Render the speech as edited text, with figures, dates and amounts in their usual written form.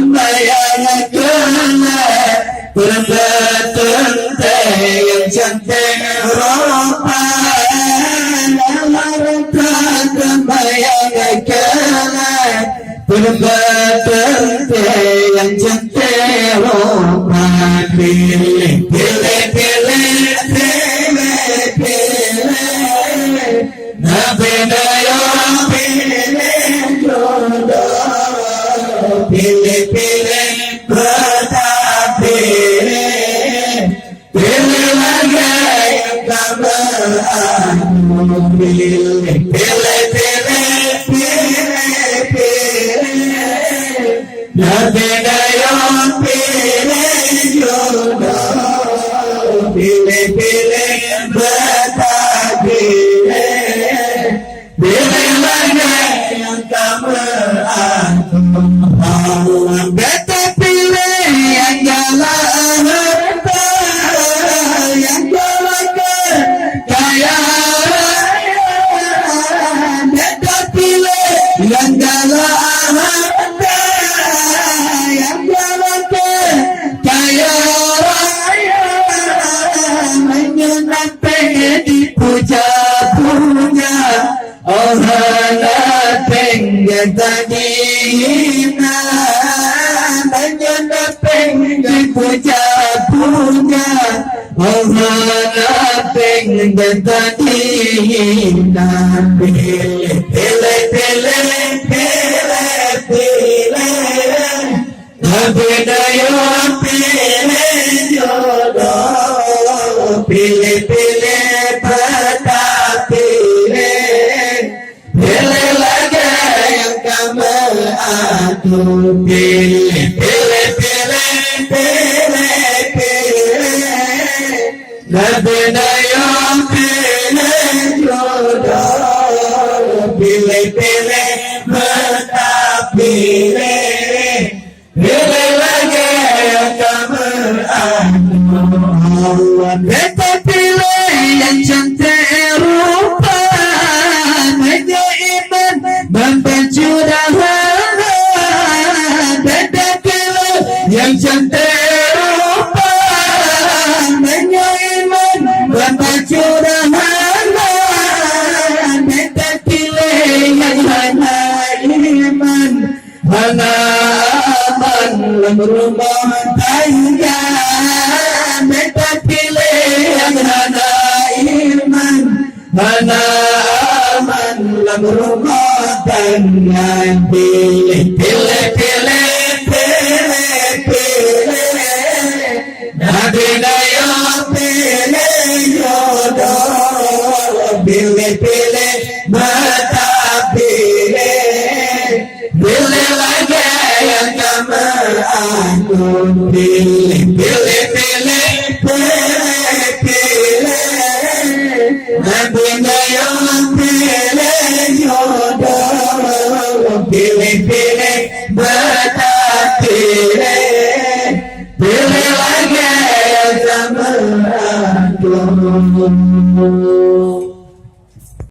membayangkan berbetul yang cantik rupa membayangkan berbetul yang cantik rupa pilih pilih pilih pilih pilih Nabi Dayo pilih jodoh pilih pilih bertak pilih pilih lagi yang tak beranu pilih pilih pilih pilih pilih Nabi Dayo pilih jodoh pilih pilih bertak pilih pilih lagi yang tak beranu beta pilih yang jalan harta yang jalan kaya beta pilih yang jalan harta yang jalan kaya menyenangkan dipuja-puja orang pengen tadina menyenangkan dipuja-puja orang pengen tadina pilih pilih pilih pilih pilih Nabi Dayo pilih jodoh pilih pilih bertak pilih pilih lagi yang kamu atur pilih pilih pilih pilih pilih Nabi Dayo pilih jodoh pilih pilih bertak pilih pilih lagi yang kamu atur beta pilih yang cantik rupa hanya iman membaca dahan beta pilih yang cantik rupa hanya iman membaca dahan beta pilih yang hanya iman hanya aman rumah tangga beta pilih yang hanya iman hanya aman rumah tangga pilih pilih pilih pilih pilih Nabi Dayo pilih jodoh pilih pilih bertak pilih pilih lagi yang kamu atur pilih